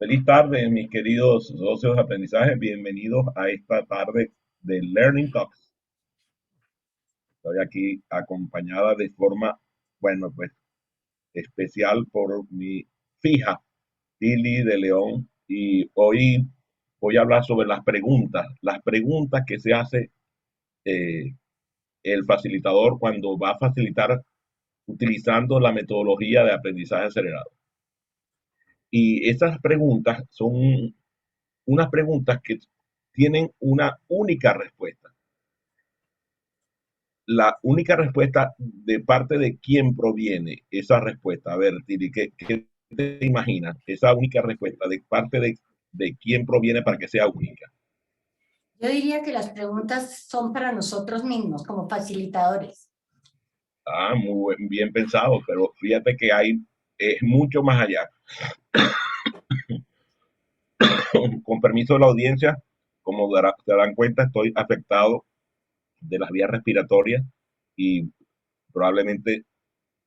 Feliz tarde, mis queridos socios de aprendizaje. Bienvenidos a esta tarde de Learning Talks. Estoy aquí acompañada de forma, pues especial por mi fija, Lili de León. Y hoy voy a hablar sobre las preguntas que se hace eh, el facilitador cuando va a facilitar utilizando la metodología de aprendizaje acelerado. Y esas preguntas son unas preguntas que tienen una única respuesta. La única respuesta de parte de quién proviene esa respuesta. A ver, Tiri, ¿qué te imaginas? Esa única respuesta de parte de quién proviene para que sea única. Yo diría que las preguntas son para nosotros mismos, como facilitadores. Ah, bien pensado, pero fíjate que es mucho más allá. Con permiso de la audiencia, como se darán cuenta, estoy afectado de las vías respiratorias y probablemente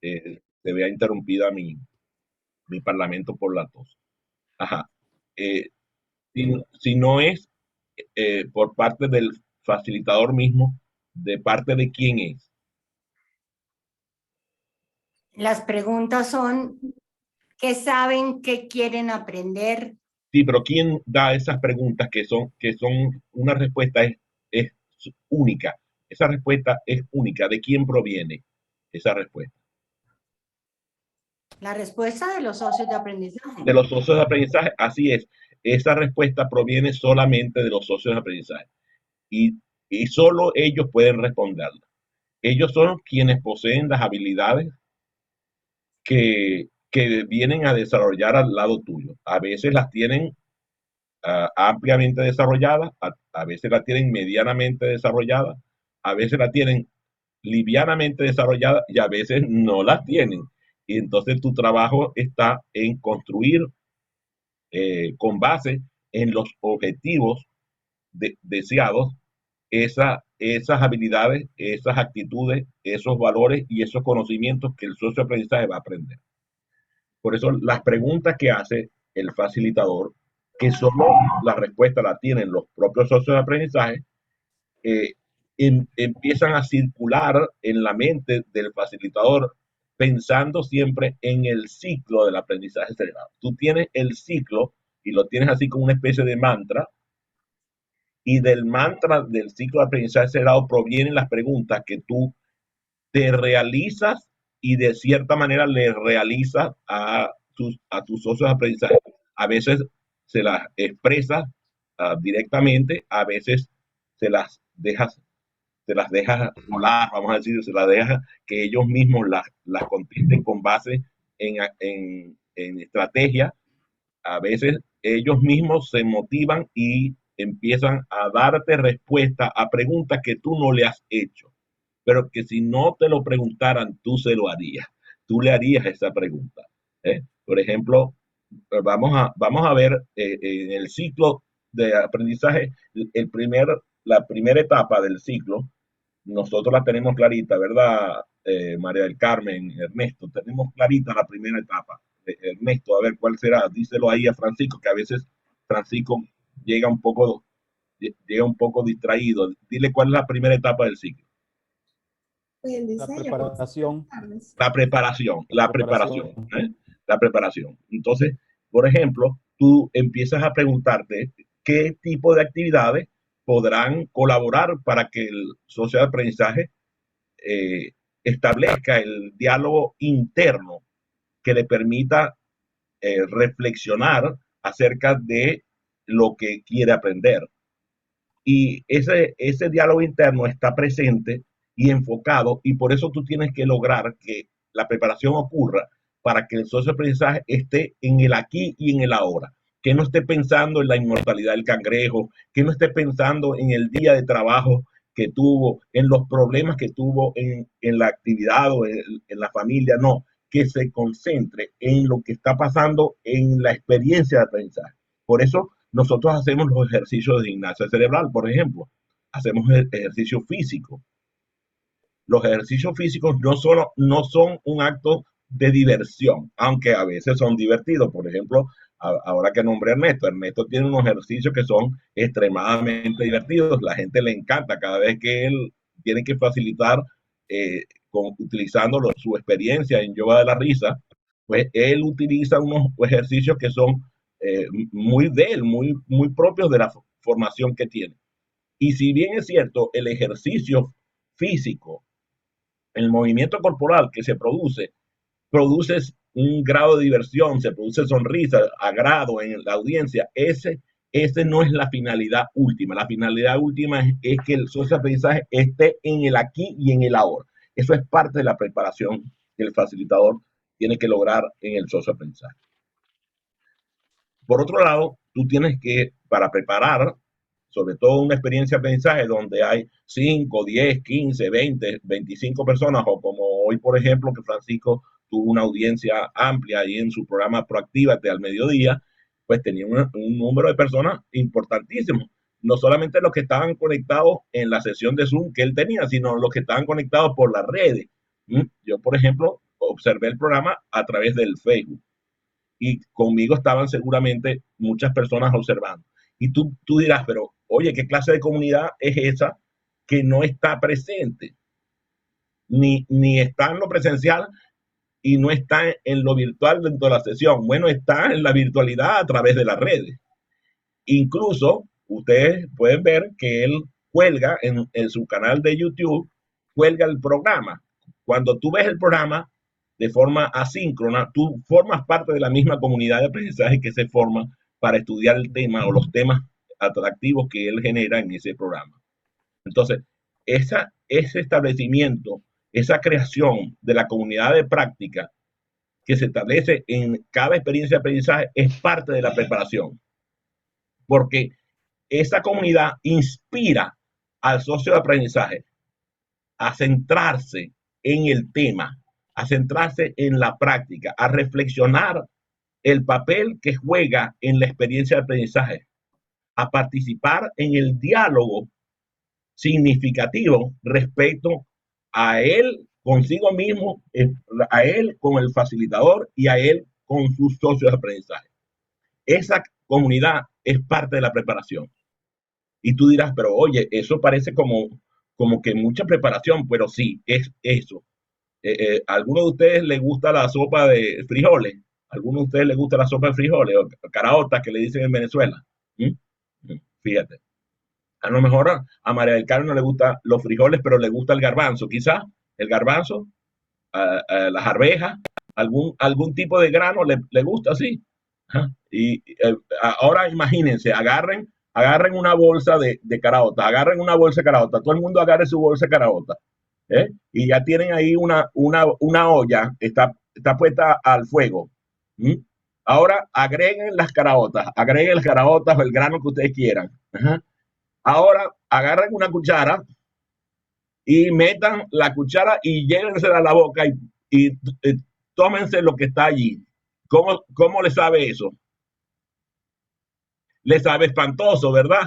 se vea interrumpida mi parlamento por la tos. Ajá. Eh, si no es por parte del facilitador mismo, ¿de parte de quién es? Las preguntas son, ¿qué saben, qué quieren aprender? Sí, pero ¿quién da esas preguntas que son una respuesta es única? Esa respuesta es única. ¿De quién proviene esa respuesta? La respuesta de los socios de aprendizaje. De los socios de aprendizaje, así es. Esa respuesta proviene solamente de los socios de aprendizaje y, y solo ellos pueden responderla. Ellos son quienes poseen las habilidades que vienen a desarrollar al lado tuyo. A veces las tienen ampliamente desarrolladas, a veces las tienen medianamente desarrolladas, a veces las tienen livianamente desarrolladas y a veces no las tienen. Y entonces tu trabajo está en construir con base en los objetivos deseados esas habilidades, esas actitudes, esos valores y esos conocimientos que el socio de aprendizaje va a aprender. Por eso las preguntas que hace el facilitador, que solo la respuesta la tienen los propios socios de aprendizaje, eh, empiezan a circular en la mente del facilitador pensando siempre en el ciclo del aprendizaje acelerado. Tú tienes el ciclo y lo tienes así como una especie de mantra, y del mantra del ciclo de aprendizaje acelerado provienen las preguntas que tú te realizas y de cierta manera le realizas a tus socios de aprendizaje. A veces se las expresas directamente, a veces se las dejas volar, vamos a decir, se las dejas que ellos mismos las contesten con base en estrategia. A veces ellos mismos se motivan y empiezan a darte respuesta a preguntas que tú no le has hecho, pero que si no te lo preguntaran, tú se lo harías. Tú le harías esa pregunta. Por ejemplo, vamos a ver en el ciclo de aprendizaje, la primera etapa del ciclo, nosotros la tenemos clarita, ¿verdad? María del Carmen, Ernesto, tenemos clarita la primera etapa. Ernesto, a ver cuál será, díselo ahí a Francisco, que a veces Francisco llega un poco, llega un poco distraído. Dile cuál es la primera etapa del ciclo. El La diseño, preparación, La preparación, la la preparación, preparación. ¿eh? La preparación. Entonces, por ejemplo, tú empiezas a preguntarte qué tipo de actividades podrán colaborar para que el socio de aprendizaje eh, establezca el diálogo interno que le permita reflexionar acerca de lo que quiere aprender. Y ese diálogo interno está presente y enfocado, y por eso tú tienes que lograr que la preparación ocurra para que el socio de aprendizaje esté en el aquí y en el ahora, que no esté pensando en la inmortalidad del cangrejo, que no esté pensando en el día de trabajo que tuvo, en los problemas que tuvo en la actividad o en la familia, no, que se concentre en lo que está pasando en la experiencia de aprendizaje. Por eso nosotros hacemos los ejercicios de gimnasia cerebral, por ejemplo, hacemos ejercicio físico. Los ejercicios físicos no son un acto de diversión, aunque a veces son divertidos. Por ejemplo, Ahora que nombré a Ernesto, Ernesto tiene unos ejercicios que son extremadamente divertidos. La gente le encanta cada vez que él tiene que facilitar utilizando su experiencia en yoga de la risa, pues él utiliza unos ejercicios que son muy de él, muy propios de la formación que tiene. Y si bien es cierto, el ejercicio físico, el movimiento corporal que se produce un grado de diversión, se produce sonrisa, agrado en la audiencia, ese no es la finalidad última. La finalidad última es que el socioaprendizaje esté en el aquí y en el ahora. Eso es parte de la preparación que el facilitador tiene que lograr en el socioaprendizaje. Por otro lado, tú tienes que, para preparar, sobre todo una experiencia de aprendizaje donde hay 5, 10, 15, 20, 25 personas, o como hoy, por ejemplo, que Francisco tuvo una audiencia amplia ahí en su programa Proactívate al mediodía, pues tenía un número de personas importantísimo. No solamente los que estaban conectados en la sesión de Zoom que él tenía, sino los que estaban conectados por las redes. Yo, por ejemplo, observé el programa a través del Facebook y conmigo estaban seguramente muchas personas observando. Y tú dirás, pero oye, ¿qué clase de comunidad es esa que no está presente? Ni está en lo presencial y no está en lo virtual dentro de la sesión. Bueno, está en la virtualidad a través de las redes. Incluso ustedes pueden ver que él cuelga en su canal de YouTube, cuelga el programa. Cuando tú ves el programa de forma asíncrona, tú formas parte de la misma comunidad de aprendizaje que se forma para estudiar el tema o los temas atractivos que él genera en ese programa. Entonces, ese establecimiento, esa creación de la comunidad de práctica que se establece en cada experiencia de aprendizaje es parte de la preparación, porque esa comunidad inspira al socio de aprendizaje a centrarse en el tema, a centrarse en la práctica, a reflexionar el papel que juega en la experiencia de aprendizaje, a participar en el diálogo significativo respecto a él consigo mismo, a él con el facilitador y a él con sus socios de aprendizaje. Esa comunidad es parte de la preparación. Y tú dirás, pero oye, eso parece como que mucha preparación, pero sí, es eso. ¿A alguno de ustedes les gusta la sopa de frijoles? ¿A alguno de ustedes les gusta la sopa de frijoles o caraotas que le dicen en Venezuela? ¿Mm? Fíjate. A lo mejor a María del Carmen no le gustan los frijoles, pero le gusta el garbanzo. Quizás el garbanzo, las arvejas, algún tipo de grano le gusta así. Y ahora imagínense, agarren una bolsa de caraota, agarren una bolsa de caraota, todo el mundo agarre su bolsa de caraota, y ya tienen ahí una olla, está puesta al fuego. ¿Mm? Ahora agreguen las caraotas o el grano que ustedes quieran. Ajá. Ahora agarren una cuchara y metan la cuchara y llévensela a la boca y tómense lo que está allí. ¿Cómo le sabe eso? Le sabe espantoso, ¿verdad?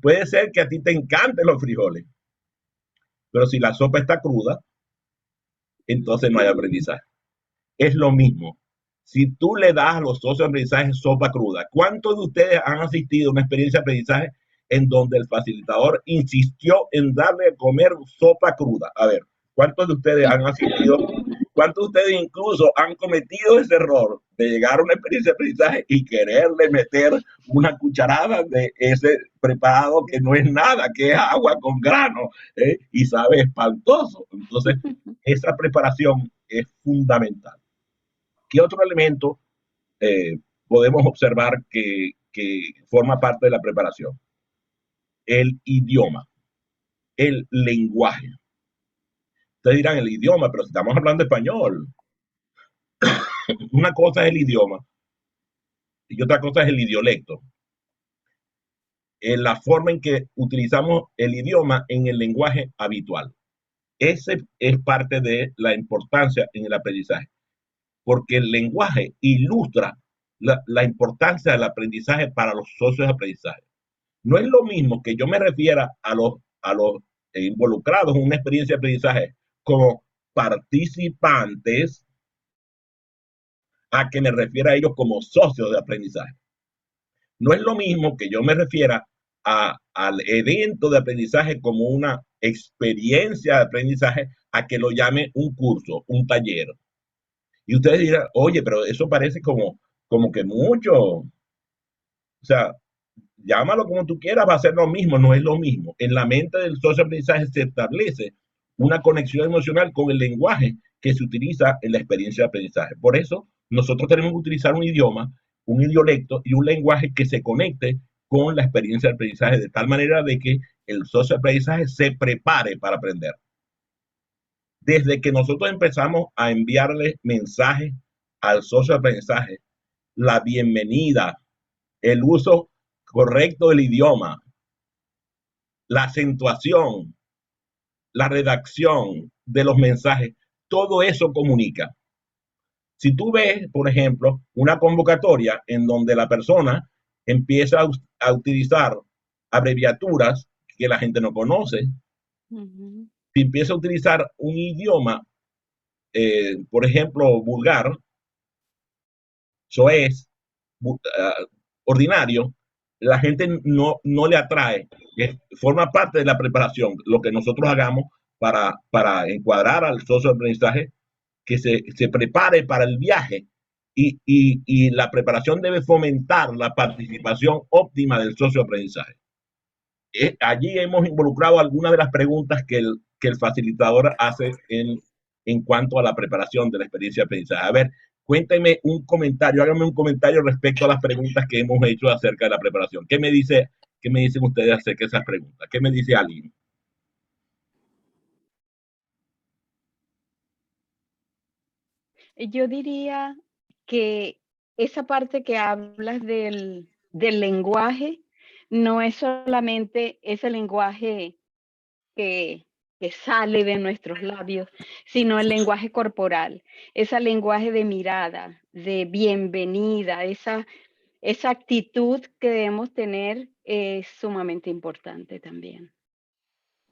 Puede ser que a ti te encanten los frijoles, pero si la sopa está cruda, entonces no hay aprendizaje. Es lo mismo. Si tú le das a los socios de aprendizaje sopa cruda, ¿cuántos de ustedes han asistido a una experiencia de aprendizaje en donde el facilitador insistió en darle a comer sopa cruda? A ver, ¿cuántos de ustedes han asistido? ¿Cuántos de ustedes incluso han cometido ese error de llegar a una experiencia de aprendizaje y quererle meter una cucharada de ese preparado que no es nada, que es agua con grano, y sabe espantoso? Entonces, esa preparación es fundamental. ¿Qué otro elemento podemos observar que forma parte de la preparación? El idioma, el lenguaje. Ustedes dirán el idioma, pero si estamos hablando español, una cosa es el idioma y otra cosa es el idiolecto. La forma en que utilizamos el idioma en el lenguaje habitual. Ese es parte de la importancia en el aprendizaje, porque el lenguaje ilustra la importancia del aprendizaje para los socios de aprendizaje. No es lo mismo que yo me refiera a los involucrados en una experiencia de aprendizaje como participantes a que me refiera a ellos como socios de aprendizaje. No es lo mismo que yo me refiera al evento de aprendizaje como una experiencia de aprendizaje a que lo llame un curso, un taller. Y ustedes dirán, oye, pero eso parece como que mucho. O sea, llámalo como tú quieras, va a ser lo mismo, no es lo mismo. En la mente del socio aprendizaje se establece una conexión emocional con el lenguaje que se utiliza en la experiencia de aprendizaje. Por eso, nosotros tenemos que utilizar un idioma, un idiolecto y un lenguaje que se conecte con la experiencia de aprendizaje de tal manera de que el socio aprendizaje se prepare para aprender. Desde que nosotros empezamos a enviarle mensajes al socio aprendizaje, la bienvenida, el uso correcto del idioma, la acentuación, la redacción de los mensajes, todo eso comunica. Si tú ves, por ejemplo, una convocatoria en donde la persona empieza a utilizar abreviaturas que la gente no conoce, si empieza a utilizar un idioma, por ejemplo, vulgar, soez, ordinario, la gente no le atrae. Forma parte de la preparación, lo que nosotros hagamos para encuadrar al socio de aprendizaje, que se prepare para el viaje y la preparación debe fomentar la participación óptima del socio de aprendizaje. Allí hemos involucrado algunas de las preguntas que el facilitador hace en cuanto a la preparación de la experiencia de aprendizaje. A ver, cuénteme un comentario, hágame un comentario respecto a las preguntas que hemos hecho acerca de la preparación. ¿Qué me dicen ustedes acerca de esas preguntas? ¿Qué me dice alguien? Yo diría que esa parte que hablas del lenguaje no es solamente ese lenguaje que, que sale de nuestros labios, sino el lenguaje corporal, ese lenguaje de mirada, de bienvenida, esa actitud que debemos tener es sumamente importante también.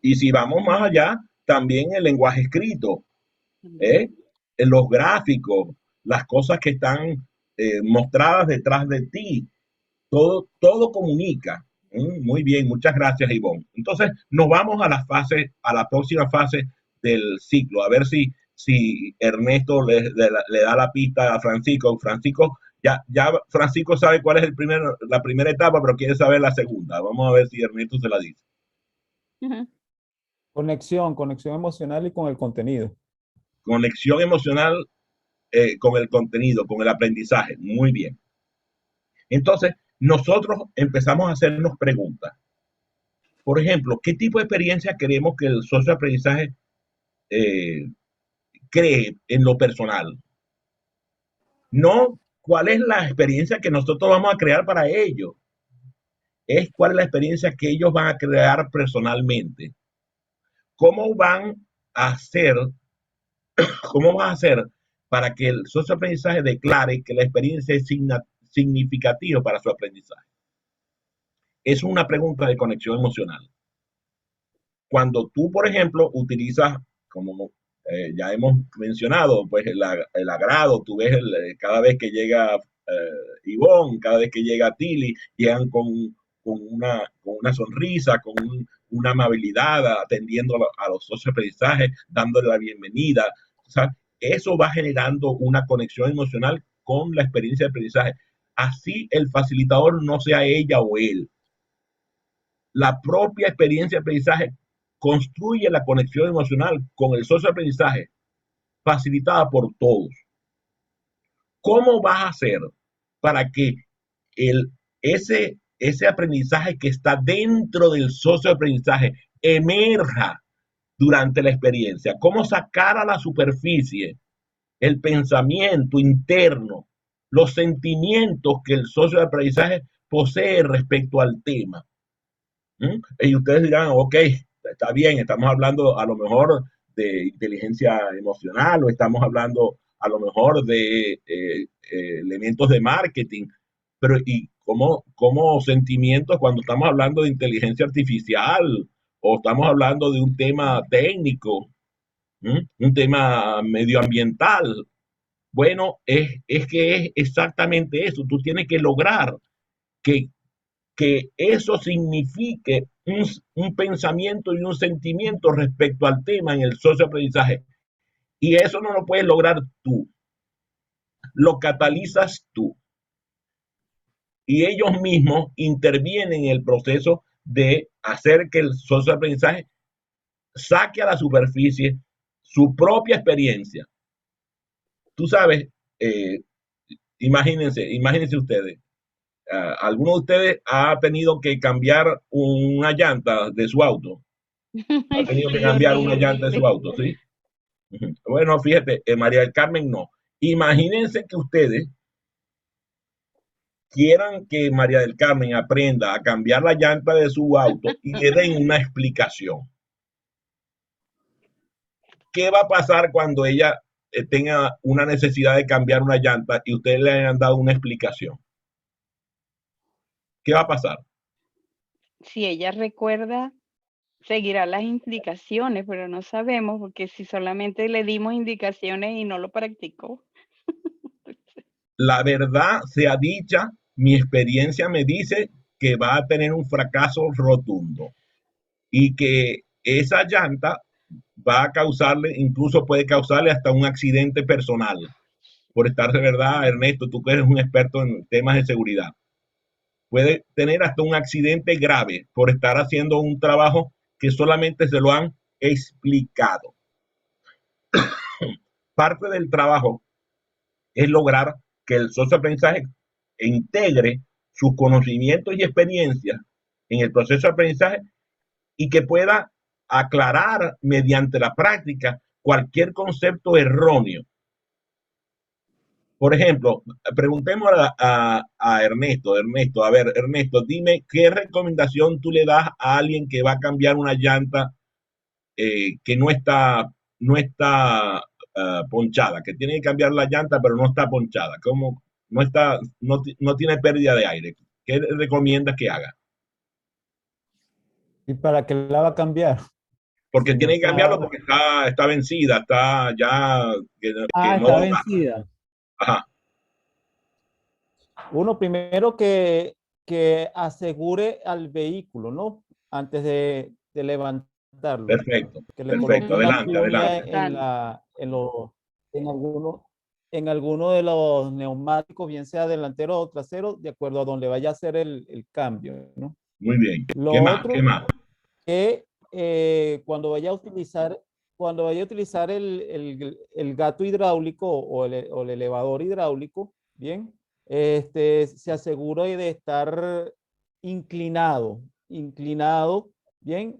Y si vamos más allá, también el lenguaje escrito, ¿eh? En los gráficos, las cosas que están mostradas detrás de ti, todo comunica. Muy bien, muchas gracias, Ivonne. Entonces, nos vamos a la próxima fase del ciclo, a ver si Ernesto le da la pista a Francisco. Francisco, ya Francisco sabe cuál es la primera etapa, pero quiere saber la segunda. Vamos a ver si Ernesto se la dice. Conexión emocional y con el contenido. Conexión emocional con el contenido, con el aprendizaje. Muy bien. Entonces, nosotros empezamos a hacernos preguntas. Por ejemplo, ¿qué tipo de experiencia queremos que el socio de aprendizaje cree en lo personal? No cuál es la experiencia que nosotros vamos a crear para ellos, es cuál es la experiencia que ellos van a crear personalmente. ¿Cómo van a hacer, cómo van a hacer para que el socio de aprendizaje declare que la experiencia es significativa para su aprendizaje? Es una pregunta de conexión emocional. Cuando tú, por ejemplo, utilizas, como ya hemos mencionado, pues el agrado, tú ves cada vez que llega Ivonne, cada vez que llega Tilly, llegan con una sonrisa, una amabilidad, atendiendo a los socios de aprendizaje, dándole la bienvenida. O sea, eso va generando una conexión emocional con la experiencia de aprendizaje. Así el facilitador no sea ella o él. La propia experiencia de aprendizaje construye la conexión emocional con el socio de aprendizaje, facilitada por todos. ¿Cómo vas a hacer para que ese aprendizaje que está dentro del socio de aprendizaje emerja durante la experiencia? ¿Cómo sacar a la superficie el pensamiento interno, los sentimientos que el socio de aprendizaje posee respecto al tema? Y ustedes dirán, ok, está bien, estamos hablando a lo mejor de inteligencia emocional o estamos hablando a lo mejor de elementos de marketing, pero ¿y cómo sentimientos cuando estamos hablando de inteligencia artificial o estamos hablando de un tema técnico, un tema medioambiental? Bueno, es que es exactamente eso. Tú tienes que lograr que, que eso signifique un pensamiento y un sentimiento respecto al tema en el socioaprendizaje. Y eso no lo puedes lograr tú, lo catalizas tú. Y ellos mismos intervienen en el proceso de hacer que el socioaprendizaje saque a la superficie su propia experiencia. Tú sabes, eh, imagínense ustedes, ¿alguno de ustedes ha tenido que cambiar una llanta de su auto? ¿Ha Ay, tenido que sí, cambiar una llanta de su horrible. auto? ¿Sí? Bueno, fíjate, María del Carmen no. Imagínense que ustedes quieran que María del Carmen aprenda a cambiar la llanta de su auto y le den una explicación. ¿Qué va a pasar cuando ella tenga una necesidad de cambiar una llanta y ustedes le hayan dado una explicación? ¿Qué va a pasar? Si ella recuerda, seguirá las indicaciones, pero no sabemos, porque si solamente le dimos indicaciones y no lo practicó. La verdad sea dicha, mi experiencia me dice que va a tener un fracaso rotundo y que esa llanta va a causarle, incluso puede causarle hasta un accidente personal. Por estar de verdad, Ernesto, tú que eres un experto en temas de seguridad, puede tener hasta un accidente grave por estar haciendo un trabajo que solamente se lo han explicado. Parte del trabajo es lograr que el socioaprendizaje integre sus conocimientos y experiencias en el proceso de aprendizaje y que pueda aclarar mediante la práctica cualquier concepto erróneo. Por ejemplo, preguntemos a Ernesto. Ernesto, a ver, Ernesto, dime qué recomendación tú le das a alguien que va a cambiar una llanta que no está ponchada, que tiene que cambiar la llanta pero no está ponchada, como no tiene pérdida de aire. ¿Qué recomiendas que haga? ¿Y para qué la va a cambiar? Porque Si no tiene que cambiarlo está... porque está vencida, está ya que Ah, no está da. vencida. Ajá, Uno primero que asegure al vehículo, ¿no? Antes de levantarlo. perfecto, Que le perfecto. coloque una Adelante, cuña adelante. en Total. alguno de los neumáticos, bien sea delantero o trasero, de acuerdo a donde vaya a hacer el cambio, ¿no? Muy bien. Lo ¿Qué más? ¿Qué otro más? que cuando vaya a utilizar el gato hidráulico o el elevador hidráulico, bien, se asegure de estar inclinado, bien,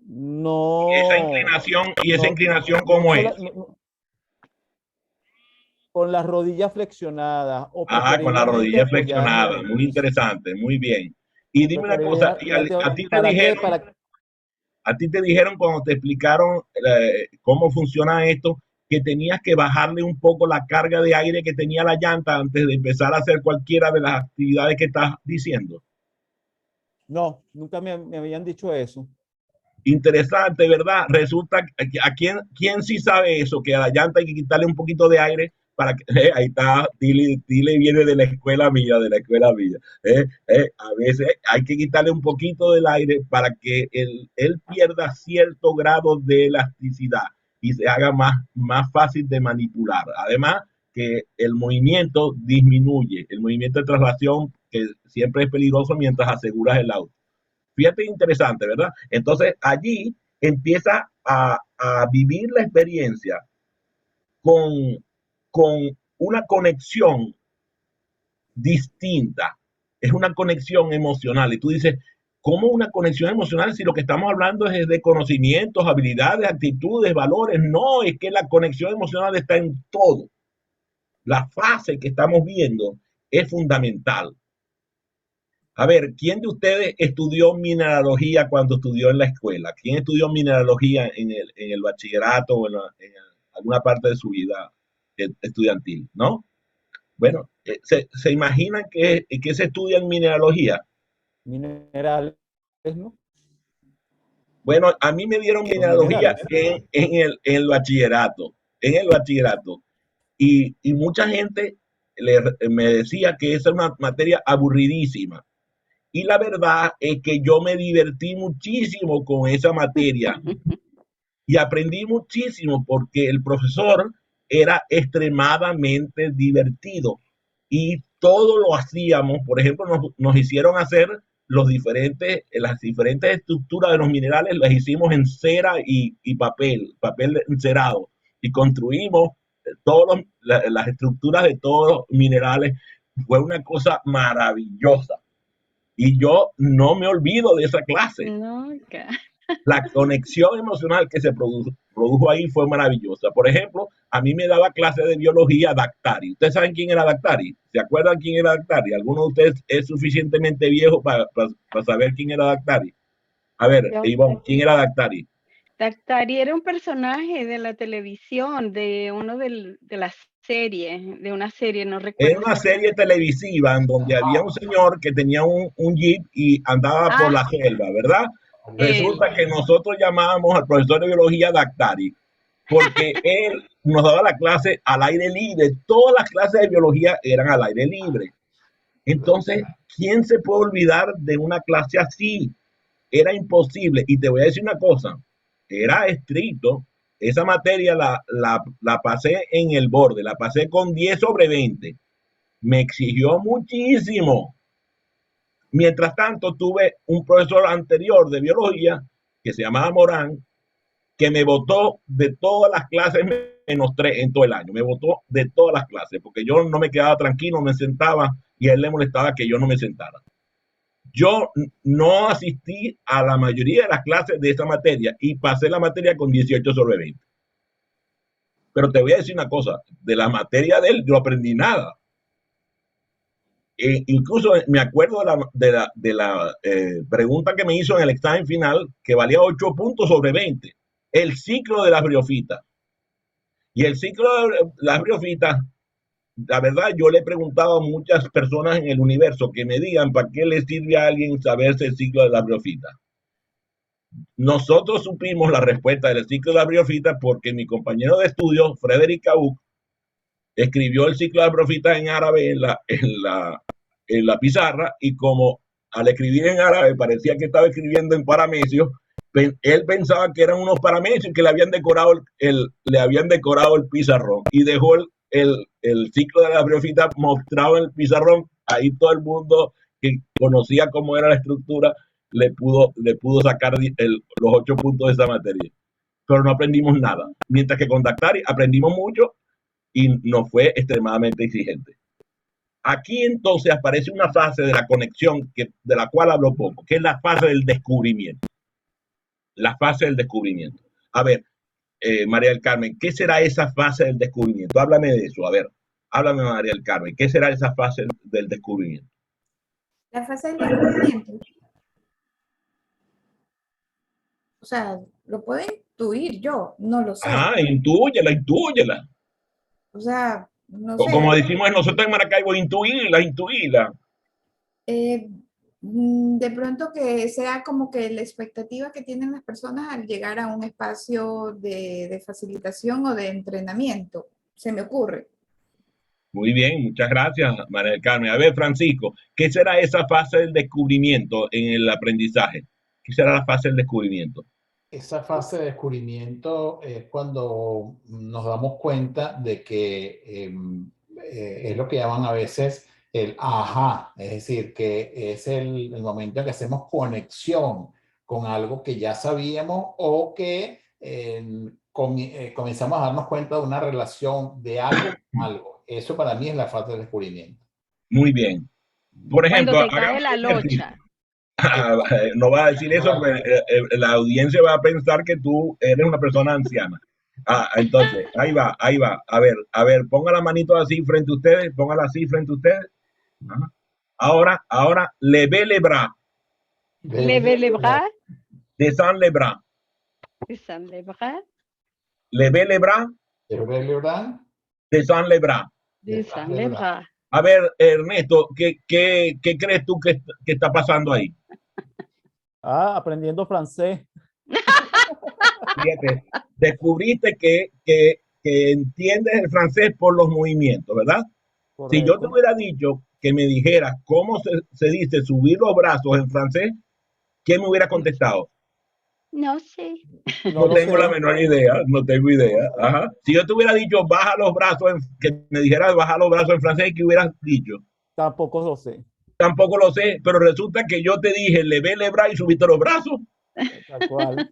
Y esa no, inclinación no cómo sola- es? con las rodillas flexionadas o Ah, con la preferiblemente rodilla apoyadas en flexionada. el Muy piso. interesante, muy bien. Y dime una cosa, ¿Para qué? Para a ti te dijeron cuando te explicaron cómo funciona esto, que tenías que bajarle un poco la carga de aire que tenía la llanta antes de empezar a hacer cualquiera de las actividades que estás diciendo. No, nunca me habían dicho eso. Interesante, ¿verdad? Resulta que a quién sí sabe eso, que a la llanta hay que quitarle un poquito de aire para que, ahí está, Tile viene de la escuela mía, a veces hay que quitarle un poquito del aire para que él pierda cierto grado de elasticidad y se haga más fácil de manipular. Además, que el movimiento disminuye, el movimiento de traslación, que siempre es peligroso mientras aseguras el auto. Fíjate interesante, ¿verdad? Entonces allí empieza a vivir la experiencia con, con una conexión distinta. Es una conexión emocional. Y tú dices, ¿cómo una conexión emocional si lo que estamos hablando es de conocimientos, habilidades, actitudes, valores? No, es que la conexión emocional está en todo. La fase que estamos viendo es fundamental. A ver, ¿quién de ustedes estudió mineralogía cuando estudió en la escuela? ¿Quién estudió mineralogía en el bachillerato o alguna parte de su vida estudiantil? ¿No? Bueno, ¿se imaginan que se estudia en mineralogía? Minerales, ¿no? Bueno, a mí me dieron Son mineralogía minerales. en el bachillerato. En el bachillerato. y mucha gente me decía que esa es una materia aburridísima. Y la verdad es que yo me divertí muchísimo con esa materia y aprendí muchísimo porque el profesor era extremadamente divertido y todo lo hacíamos. Por ejemplo, nos hicieron hacer las diferentes estructuras de los minerales, las hicimos en cera y papel encerado, y construimos las estructuras de todos los minerales. Fue una cosa maravillosa y yo no me olvido de esa clase. Nunca. La conexión emocional que se produjo ahí fue maravillosa. Por ejemplo, a mí me daba clase de biología Daktari. ¿Ustedes saben quién era Daktari? ¿Se acuerdan quién era Daktari? ¿Alguno de ustedes es suficientemente viejo para saber quién era Daktari? A ver, Yo. Ivonne, ¿quién era Daktari? Daktari era un personaje de la televisión, de de una serie, no recuerdo. Era una serie televisiva en donde había un señor que tenía un jeep y andaba por la selva, ¿verdad? Resulta que nosotros llamábamos al profesor de biología Daktari, porque él nos daba la clase al aire libre. Todas las clases de biología eran al aire libre. Entonces, ¿quién se puede olvidar de una clase así? Era imposible. Y te voy a decir una cosa, era estricto. Esa materia la pasé en el borde, la pasé con 10/20. Me exigió muchísimo. Mientras tanto, tuve un profesor anterior de biología que se llamaba Morán, que me votó de todas las clases -3 en todo el año. Me votó de todas las clases porque yo no me quedaba tranquilo, me sentaba y a él le molestaba que yo no me sentara. Yo no asistí a la mayoría de las clases de esa materia y pasé la materia con 18/20. Pero te voy a decir una cosa, de la materia de él yo no aprendí nada. Incluso me acuerdo de la pregunta que me hizo en el examen final, que valía 8 puntos/20, el ciclo de las briofitas. Y el ciclo de las briofitas, la verdad, yo le he preguntado a muchas personas en el universo que me digan para qué le sirve a alguien saberse el ciclo de las briofitas. Nosotros supimos la respuesta del ciclo de las briofitas porque mi compañero de estudio, Frederick Kauk, escribió el ciclo de las briofitas en árabe en la pizarra, y como al escribir en árabe parecía que estaba escribiendo en paramesio, él pensaba que eran unos paramesios que le habían decorado el pizarrón, y dejó el ciclo de la briofita mostrado en el pizarrón. Ahí todo el mundo que conocía cómo era la estructura le pudo sacar los 8 puntos de esa materia. Pero no aprendimos nada. Mientras que con Daktari aprendimos mucho y nos fue extremadamente exigente. Aquí entonces aparece una fase de la conexión de la cual hablo poco, que es la fase del descubrimiento. La fase del descubrimiento. A ver, María del Carmen, ¿qué será esa fase del descubrimiento? Háblame de eso, a ver, háblame, María del Carmen, ¿qué será esa fase del descubrimiento? La fase del descubrimiento. O sea, lo puedo intuir yo, no lo sé. Ah, intúyela. O sea, no sé. Como decimos nosotros en Maracaibo, intuíla. De pronto que sea como que la expectativa que tienen las personas al llegar a un espacio de facilitación o de entrenamiento. Se me ocurre. Muy bien, muchas gracias, María del Carmen. A ver, Francisco, ¿qué será esa fase del descubrimiento en el aprendizaje? ¿Qué será la fase del descubrimiento? Esa fase de descubrimiento es cuando nos damos cuenta de que es lo que llaman a veces el ajá, es decir, que es el momento en que hacemos conexión con algo que ya sabíamos o que comenzamos a darnos cuenta de una relación de algo con algo. Eso para mí es la fase de descubrimiento. Muy bien. Por ejemplo, cuando te cae la locha. No va a decir eso porque la audiencia va a pensar que tú eres una persona anciana. Entonces, ahí va. A ver, ponga la manito así frente a ustedes, póngala así frente a ustedes. Ahora, levez les bras. Levez les bras. Descends les bras. Descends les bras. Levez les bras. Descends les bras. Descends les bras. A ver, Ernesto, ¿qué crees tú que está pasando ahí? Aprendiendo francés. Fíjate, descubriste que que entiendes el francés por los movimientos, ¿verdad? Si yo te Correcto. hubiera dicho que me dijeras cómo se dice subir los brazos en francés, ¿quién me hubiera contestado? No sé. No No lo tengo la sé. menor idea, no tengo No lo idea. sé. Ajá. Si yo te hubiera dicho baja los brazos, que me dijeras baja los brazos en francés, ¿qué hubieras dicho? Tampoco lo sé. Tampoco lo sé, pero resulta que yo te dije levé le bras y subiste los brazos. Tal cual.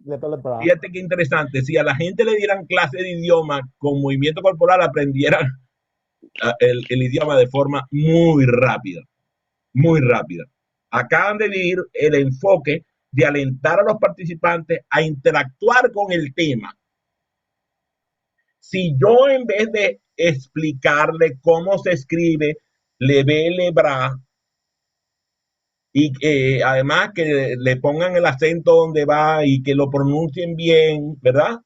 Le bra. Fíjate qué interesante. Si a la gente le dieran clase de idioma con movimiento corporal, aprendieran el idioma de forma muy rápida, muy rápida. Acaban de vivir el enfoque de alentar a los participantes a interactuar con el tema. Si yo en vez de explicarle cómo se escribe levé le bras y además que le pongan el acento donde va y que lo pronuncien bien, ¿verdad?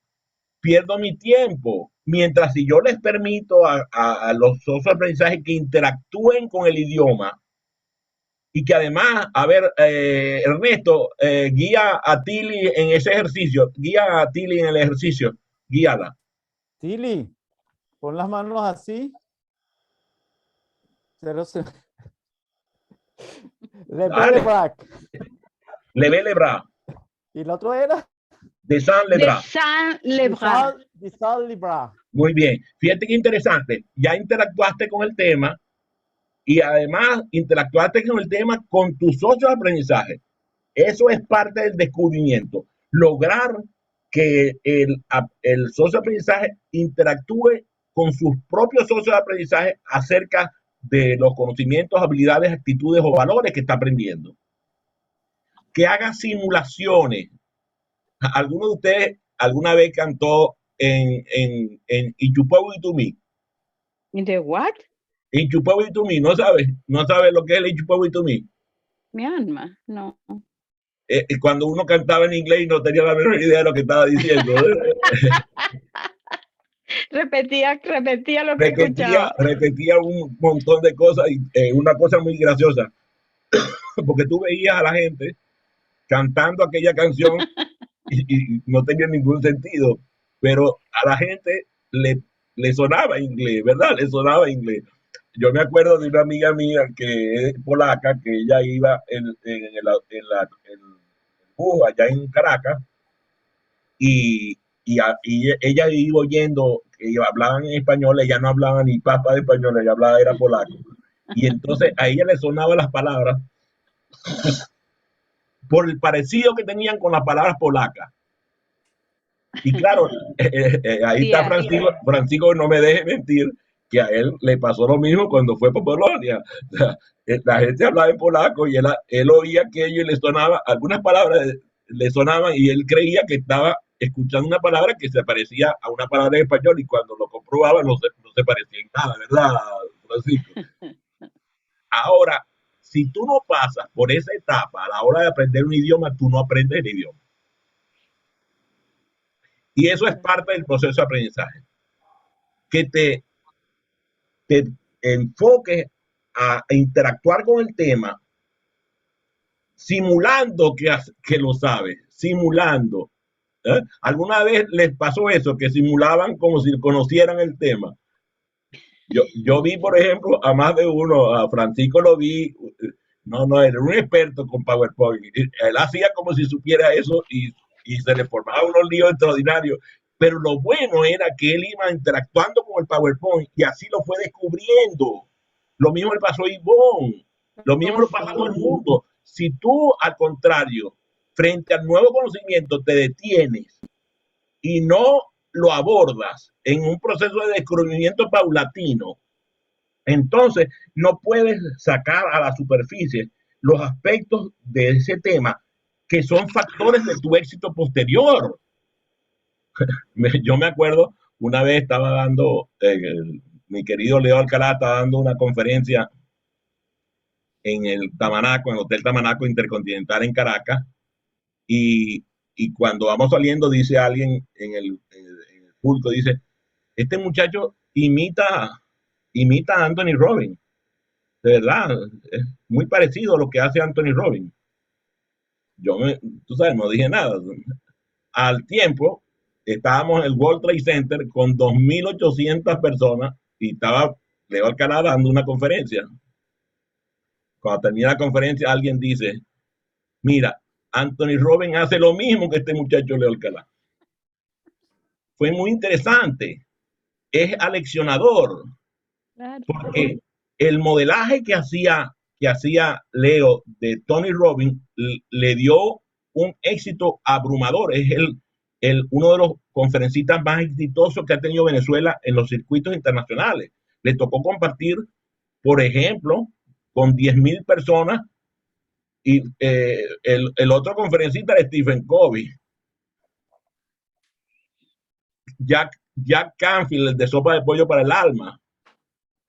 Pierdo mi tiempo. Mientras si yo les permito a los socios de aprendizaje que interactúen con el idioma y que además, a ver, Ernesto, guía a Tilly en ese ejercicio, guía a Tilly en el ejercicio, guíala. Tilly, pon las manos así. Cero, cero. Le Dale, brac. levé le bras, Y el otro era descend le bras. Descend le bras. Disal libra. Muy bien. Fíjate qué interesante. Ya interactuaste con el tema y además interactuaste con el tema con tus socios de aprendizaje. Eso es parte del descubrimiento. Lograr que el socio de aprendizaje interactúe con sus propios socios de aprendizaje acerca de los conocimientos, habilidades, actitudes o valores que está aprendiendo. Que haga simulaciones. ¿Alguno de ustedes alguna vez cantó en Ichupuebu y Tumí? ¿De what? Ichupuebu y Tumí, no sabes lo que es el Ichupuebu y Tumí. Mi alma, no. Cuando uno cantaba en inglés y no tenía la menor idea de lo que estaba diciendo. Repetía lo que escuchaba. repetía un montón de cosas y una cosa muy graciosa, porque tú veías a la gente cantando aquella canción y no tenía ningún sentido, pero a la gente le sonaba inglés, ¿verdad? Le sonaba inglés. Yo me acuerdo de una amiga mía que es polaca, que ella iba en bus allá en Caracas y ella iba oyendo que hablaban en español, ella no hablaba ni papa de español, ella hablaba era polaco. Y entonces a ella le sonaban las palabras por el parecido que tenían con las palabras polacas. Y claro, ahí está Tía, Francisco, no me deje mentir, que a él le pasó lo mismo cuando fue por Polonia. O sea, la gente hablaba en polaco y él oía que ellos le sonaba, algunas palabras le sonaban y él creía que estaba escuchando una palabra que se parecía a una palabra en español y cuando lo comprobaba no se parecía en nada, ¿verdad, Francisco? Ahora, si tú no pasas por esa etapa a la hora de aprender un idioma, tú no aprendes el idioma. Y eso es parte del proceso de aprendizaje. Que te enfoques a interactuar con el tema simulando que lo sabes, simulando. ¿Alguna vez les pasó eso, que simulaban como si conocieran el tema? Yo vi, por ejemplo, a más de uno, a Francisco lo vi, no, era un experto con PowerPoint. Él hacía como si supiera eso y se le formaba unos líos extraordinarios. Pero lo bueno era que él iba interactuando con el PowerPoint y así lo fue descubriendo. Lo mismo le pasó a Ivonne, lo mismo oh, le pasa a todo el sí. mundo. Si tú, al contrario, frente al nuevo conocimiento te detienes y no lo abordas en un proceso de descubrimiento paulatino, entonces no puedes sacar a la superficie los aspectos de ese tema que son factores de tu éxito posterior. Yo me acuerdo, una vez estaba dando, mi querido Leo Alcalá estaba dando una conferencia en el Tamanaco, en el Hotel Tamanaco Intercontinental en Caracas, y, y cuando vamos saliendo dice alguien en el público, dice, este muchacho imita a Anthony Robbins, de verdad, es muy parecido a lo que hace Anthony Robbins. Tú sabes, no dije nada. Al tiempo, estábamos en el World Trade Center con 2.800 personas y estaba Leo Alcalá dando una conferencia. Cuando termina la conferencia, alguien dice, mira, Anthony Robbins hace lo mismo que este muchacho Leo Alcalá. Fue muy interesante, es aleccionador, Claro. porque el modelaje que hacía Leo de Tony Robbins le dio un éxito abrumador. Es uno de los conferencistas más exitosos que ha tenido Venezuela en los circuitos internacionales. Le tocó compartir, por ejemplo, con 10.000 personas y el otro conferencista era Stephen Covey. Jack Canfield, el de Sopa de Pollo para el Alma.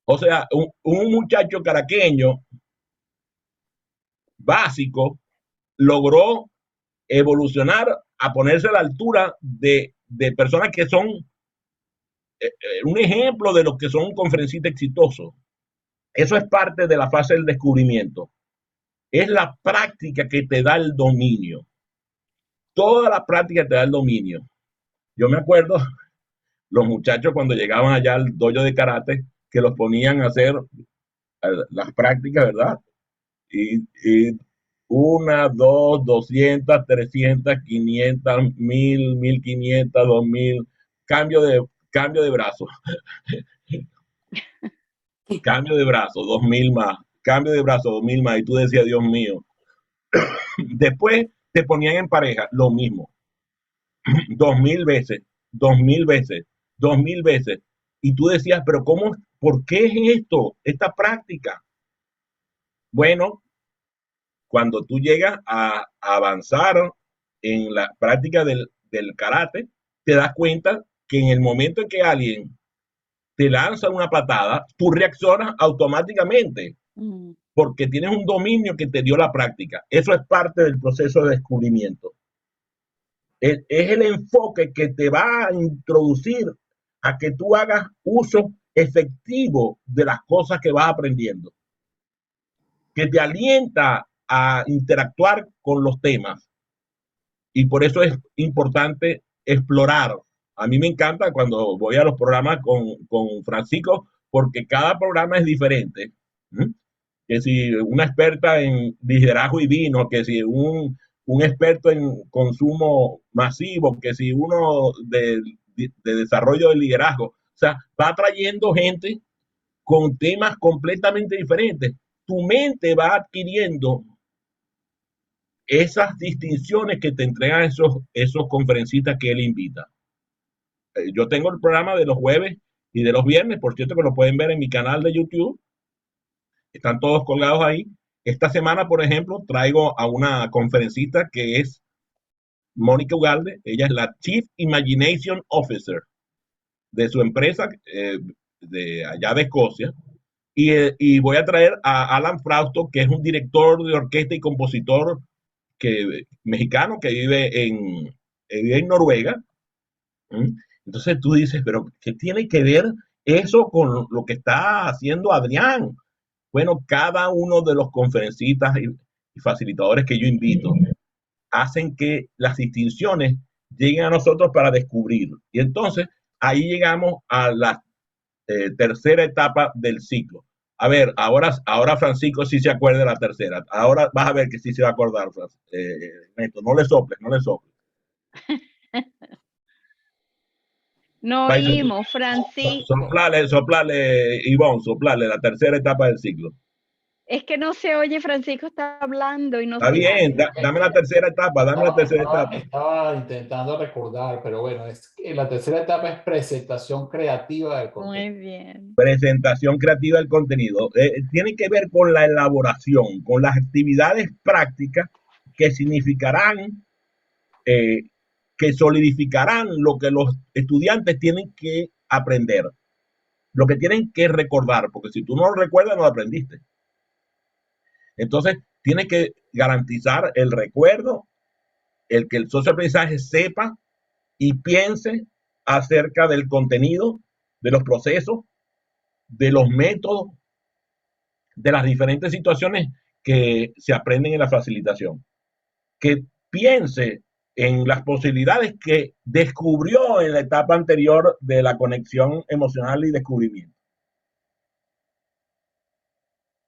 O sea, un muchacho caraqueño básico logró evolucionar a ponerse a la altura de personas que son un ejemplo de lo que son un conferencista exitoso. Eso es parte de la fase del descubrimiento. Es la práctica que te da el dominio. Toda la práctica te da el dominio. Yo me acuerdo, los muchachos cuando llegaban allá al dojo de karate, que los ponían a hacer las prácticas, ¿verdad? Y 1, 2, 200, 300, 500, 1000, 1500, 2000, cambio de brazo. Cambio de brazo, 2000 más. Cambio de brazo, 2000 más. Y tú decías, Dios mío. Después te ponían en pareja, lo mismo. 2000 veces, 2000 veces, 2000 veces. Y tú decías, pero ¿cómo? ¿Por qué es esto? Esta práctica. Bueno, cuando tú llegas a avanzar en la práctica del karate, te das cuenta que en el momento en que alguien te lanza una patada, tú reaccionas automáticamente porque tienes un dominio que te dio la práctica. Eso es parte del proceso de descubrimiento. Es el enfoque que te va a introducir a que tú hagas uso efectivo de las cosas que vas aprendiendo, que te alienta a interactuar con los temas. Y por eso es importante explorar. A mí me encanta cuando voy a los programas con Francisco, porque cada programa es diferente. Que si una experta en liderazgo y vino, que si un experto en consumo masivo, que si uno de desarrollo de liderazgo. O sea, va trayendo gente con temas completamente diferentes. Tu mente va adquiriendo esas distinciones que te entregan esos conferencistas que él invita. Yo tengo el programa de los jueves y de los viernes, por cierto que lo pueden ver en mi canal de YouTube. Están todos colgados ahí. Esta semana, por ejemplo, traigo a una conferencista que es Mónica Ugalde. Ella es la Chief Imagination Officer de su empresa de allá de Escocia. Y voy a traer a Alan Frausto, que es un director de orquesta y compositor mexicano que vive en Noruega. Entonces tú dices, pero ¿qué tiene que ver eso con lo que está haciendo Adrián? Bueno, cada uno de los conferencistas y facilitadores que yo invito hacen que las distinciones lleguen a nosotros para descubrir. Y entonces ahí llegamos a la tercera etapa del ciclo. A ver, ahora Francisco sí se acuerda de la tercera. Ahora vas a ver que sí se va a acordar, Neto. No le soples, no le soples. No oímos, Francisco. Soplale, Ivonne, soplale la tercera etapa del ciclo. Es que no se oye, Francisco está hablando y no Está se bien, dame la tercera etapa, dame la tercera etapa. Estaba intentando recordar, pero bueno, la tercera etapa es presentación creativa del contenido. Muy bien. Presentación creativa del contenido. Tiene que ver con la elaboración, con las actividades prácticas que significarán, que solidificarán lo que los estudiantes tienen que aprender, lo que tienen que recordar, porque si tú no lo recuerdas, no lo aprendiste. Entonces, tienes que garantizar el recuerdo, el que el socio de aprendizaje sepa y piense acerca del contenido, de los procesos, de los métodos, de las diferentes situaciones que se aprenden en la facilitación. Que piense en las posibilidades que descubrió en la etapa anterior de la conexión emocional y descubrimiento.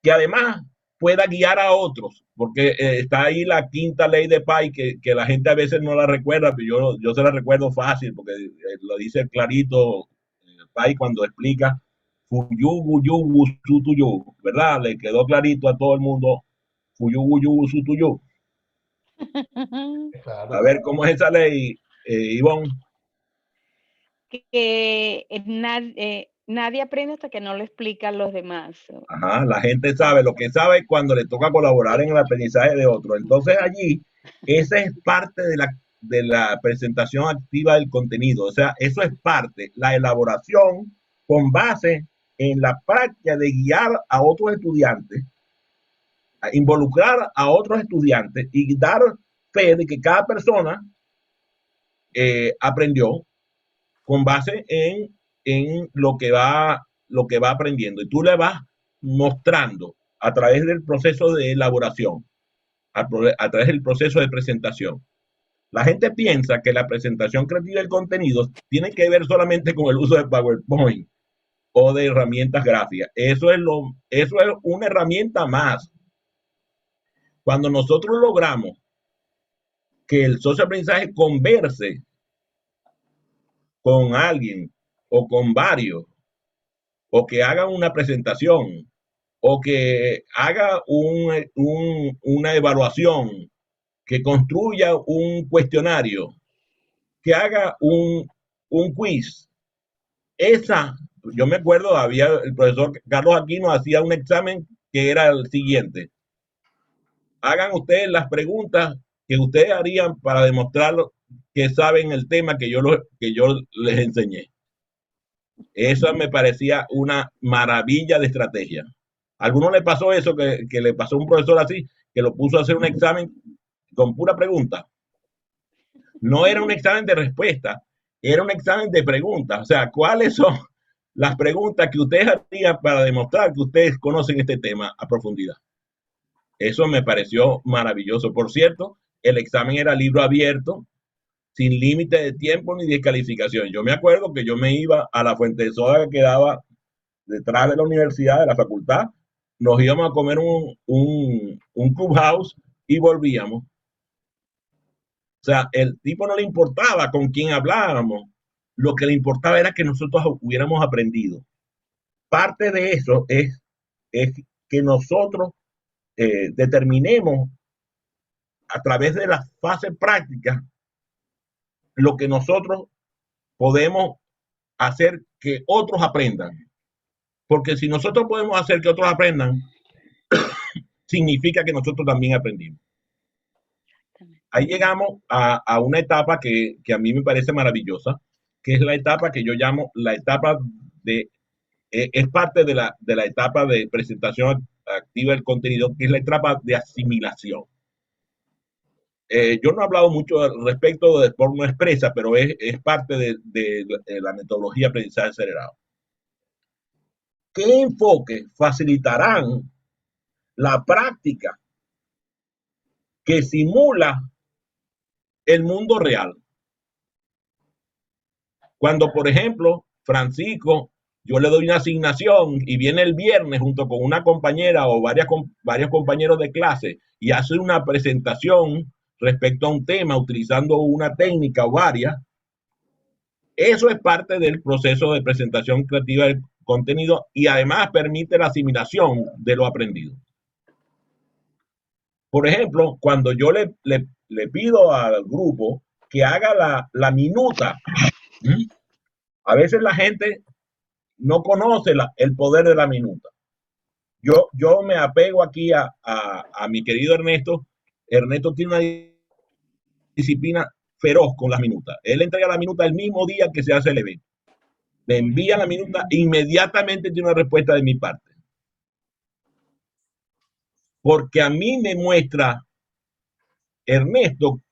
Que además pueda guiar a otros, porque está ahí la quinta ley de Pai, que la gente a veces no la recuerda, pero yo se la recuerdo fácil, porque lo dice clarito Pai cuando explica Fuyugu Yugu Sutuyu, ¿verdad? Le quedó clarito a todo el mundo Fuyugu Yugu Sutuyu. Claro. A ver, ¿cómo es esa ley, Ivonne? Que nadie aprende hasta que no lo explican los demás. Ajá, la gente sabe lo que sabe cuando le toca colaborar en el aprendizaje de otro. Entonces allí, esa es parte de la presentación activa del contenido. O sea, eso es parte, la elaboración con base en la práctica de guiar a otros estudiantes, a involucrar a otros estudiantes y dar fe de que cada persona aprendió con base en lo que va aprendiendo. Y tú le vas mostrando a través del proceso de elaboración, a través del proceso de presentación. La gente piensa que la presentación creativa del contenido tiene que ver solamente con el uso de PowerPoint o de herramientas gráficas. Eso es una herramienta más. Cuando nosotros logramos que el socio de aprendizaje converse con alguien o con varios, o que haga una presentación, o que haga una evaluación, que construya un cuestionario, que haga un quiz. Yo me acuerdo, el profesor Carlos Aquino hacía un examen que era el siguiente. Hagan ustedes las preguntas que ustedes harían para demostrar que saben el tema que yo les enseñé. Eso me parecía una maravilla de estrategia. ¿A alguno le pasó eso, que le pasó a un profesor así, que lo puso a hacer un examen con pura pregunta? No era un examen de respuesta, era un examen de preguntas. O sea, ¿cuáles son las preguntas que ustedes harían para demostrar que ustedes conocen este tema a profundidad? Eso me pareció maravilloso. Por cierto, el examen era libro abierto, sin límite de tiempo ni de calificación. Yo me acuerdo que yo me iba a la fuente de soda que quedaba detrás de la universidad, de la facultad, nos íbamos a comer un clubhouse y volvíamos. O sea, el tipo no le importaba con quién hablábamos, lo que le importaba era que nosotros hubiéramos aprendido. Parte de eso es que nosotros determinemos a través de las fases prácticas lo que nosotros podemos hacer que otros aprendan. Porque si nosotros podemos hacer que otros aprendan, significa que nosotros también aprendimos. Ahí llegamos a una etapa que a mí me parece maravillosa, que es la etapa que yo llamo la etapa es parte de la etapa de presentación activa del contenido, que es la etapa de asimilación. Yo no he hablado mucho respecto de forma expresa, pero es parte de la metodología de aprendizaje acelerado. ¿Qué enfoques facilitarán la práctica que simula el mundo real? Cuando, por ejemplo, Francisco, yo le doy una asignación y viene el viernes junto con una compañera o varios compañeros de clase y hace una presentación respecto a un tema utilizando una técnica o varias, eso es parte del proceso de presentación creativa del contenido y además permite la asimilación de lo aprendido. Por ejemplo, cuando yo le pido al grupo que haga la minuta, a veces la gente no conoce el poder de la minuta. Yo me apego aquí a mi querido Ernesto. Ernesto tiene una disciplina feroz con las minutas. Él entrega la minuta el mismo día que se hace el evento. Me envía la minuta, inmediatamente tiene una respuesta de mi parte. Porque a mí me muestra Ernesto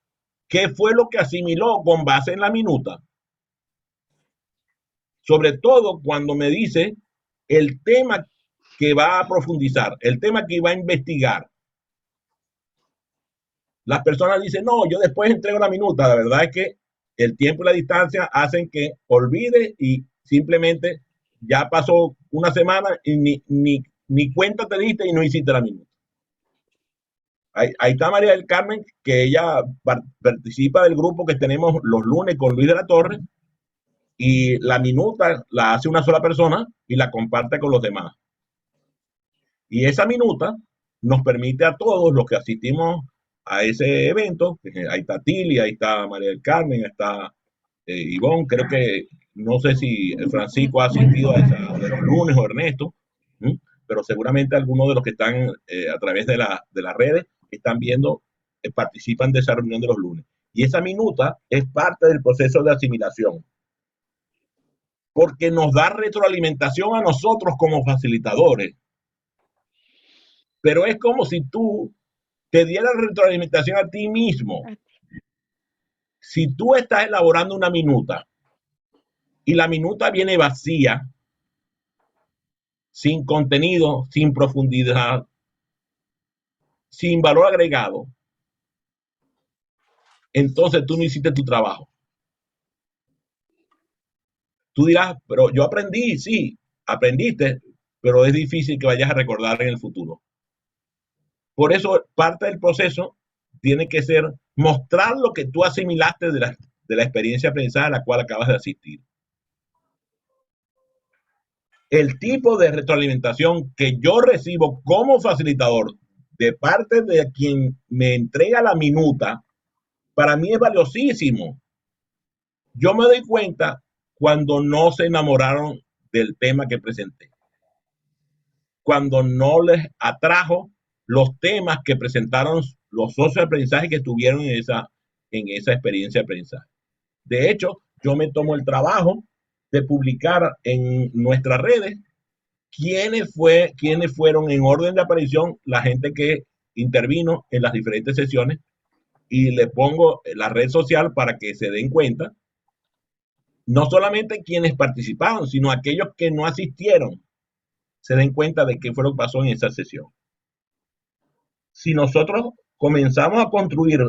qué fue lo que asimiló con base en la minuta. Sobre todo cuando me dice el tema que va a profundizar, el tema que va a investigar. Las personas dicen, no, yo después entrego la minuta. La verdad es que el tiempo y la distancia hacen que olvide y simplemente ya pasó una semana y ni cuenta te diste y no hiciste la minuta. Ahí está María del Carmen, que ella participa del grupo que tenemos los lunes con Luis de la Torre, y la minuta la hace una sola persona y la comparte con los demás. Y esa minuta nos permite a todos los que asistimos a ese evento, ahí está Tili, ahí está María del Carmen, ahí está Ivonne, creo que, no sé si Francisco ha asistido a esa de los lunes o Ernesto, ¿m? Pero seguramente algunos de los que están a través de las redes están viendo, participan de esa reunión de los lunes. Y esa minuta es parte del proceso de asimilación, porque nos da retroalimentación a nosotros como facilitadores. Pero es como si tú te dieras retroalimentación a ti mismo. Si tú estás elaborando una minuta y la minuta viene vacía, sin contenido, sin profundidad, sin valor agregado, entonces tú no hiciste tu trabajo. Tú dirás, pero yo aprendí, sí, aprendiste, pero es difícil que vayas a recordar en el futuro. Por eso parte del proceso tiene que ser mostrar lo que tú asimilaste de la experiencia de aprendizaje a la cual acabas de asistir. El tipo de retroalimentación que yo recibo como facilitador de parte de quien me entrega la minuta, para mí es valiosísimo. Yo me doy cuenta cuando no se enamoraron del tema que presenté, cuando no les atrajo los temas que presentaron los socios de aprendizaje que estuvieron en esa experiencia de aprendizaje. De hecho, yo me tomo el trabajo de publicar en nuestras redes quiénes fueron en orden de aparición la gente que intervino en las diferentes sesiones, y le pongo la red social para que se den cuenta, no solamente quienes participaron, sino aquellos que no asistieron, se den cuenta de qué fue lo que pasó en esa sesión. Si nosotros comenzamos a construir